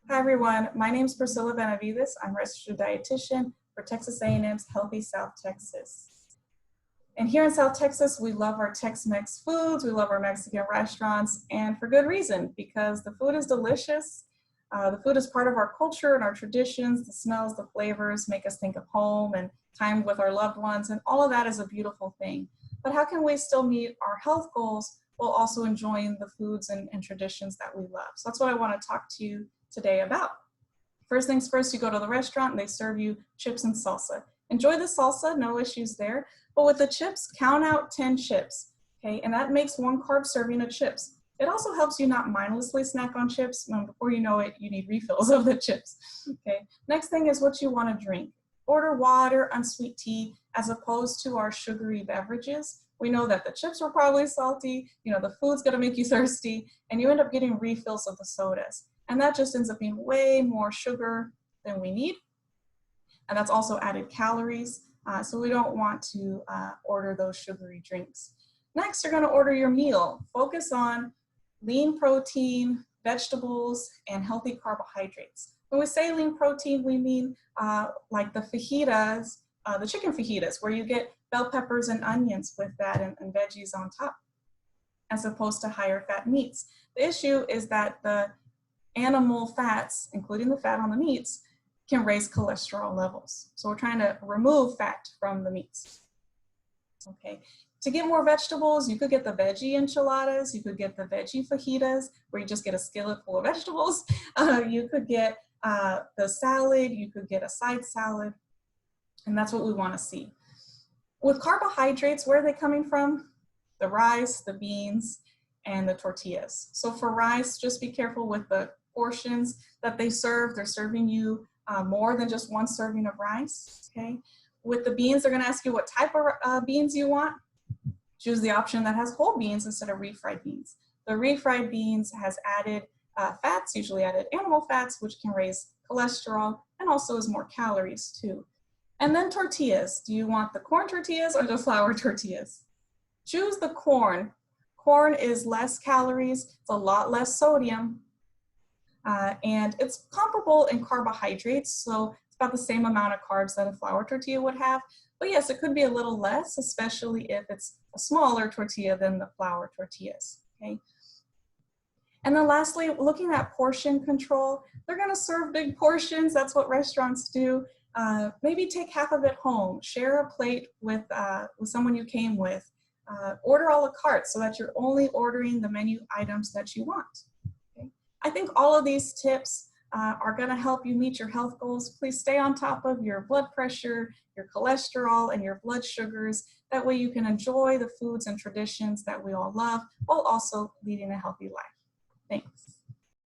Hi everyone, my name is Priscilla Benavides. I'm a registered dietitian for Texas A&M's Healthy South Texas. And here in South Texas, we love our Tex-Mex foods, we love our Mexican restaurants, and for good reason, because the food is delicious. The food is part of our culture and our traditions. The smells, the flavors make us think of home and time with our loved ones, and all of that is a beautiful thing. But how can we still meet our health goals while also enjoying the foods and traditions that we love? So that's what I want to talk to you today about. First things first, you go to the restaurant and they serve you chips and salsa. Enjoy the salsa, no issues there. But with the chips, count out 10 chips, okay? And that makes 1 carb serving of chips. It also helps you not mindlessly snack on chips. Before you know it, you need refills of the chips, okay? Next thing is what you want to drink. Order water, unsweet tea, as opposed to our sugary beverages. We know that the chips are probably salty, the food's gonna make you thirsty, and you end up getting refills of the sodas. And that just ends up being way more sugar than we need. And that's also added calories. So we don't want to order those sugary drinks. Next, you're gonna order your meal. Focus on lean protein, vegetables, and healthy carbohydrates. When we say lean protein, we mean like the fajitas, the chicken fajitas, where you get bell peppers and onions with that and veggies on top, as opposed to higher fat meats. The issue is that the animal fats, including the fat on the meats, can raise cholesterol levels. So we're trying to remove fat from the meats. Okay. To get more vegetables, you could get the veggie enchiladas, you could get the veggie fajitas, where you just get a skillet full of vegetables. You could get the salad, you could get a side salad, and that's what we want to see. With carbohydrates, where are they coming from? The rice, the beans, and the tortillas. So for rice, just be careful with the portions that they serve. They're serving you more than just 1 serving of rice, okay? With the beans, they're gonna ask you what type of beans you want. Choose the option that has whole beans instead of refried beans. The refried beans has added fats, usually added animal fats, which can raise cholesterol and also is more calories too. And then tortillas. Do you want the corn tortillas or the flour tortillas? Choose the corn. Corn is less calories, it's a lot less sodium, and it's comparable in carbohydrates, so it's about the same amount of carbs that a flour tortilla would have. But yes, it could be a little less, especially if it's a smaller tortilla than the flour tortillas, okay? And then lastly, looking at portion control, they're gonna serve big portions, that's what restaurants do. Maybe take half of it home, share a plate with someone you came with. Order a la carte so that you're only ordering the menu items that you want. Okay? I think all of these tips are going to help you meet your health goals. Please stay on top of your blood pressure, your cholesterol, and your blood sugars. That way you can enjoy the foods and traditions that we all love while also leading a healthy life. Thanks.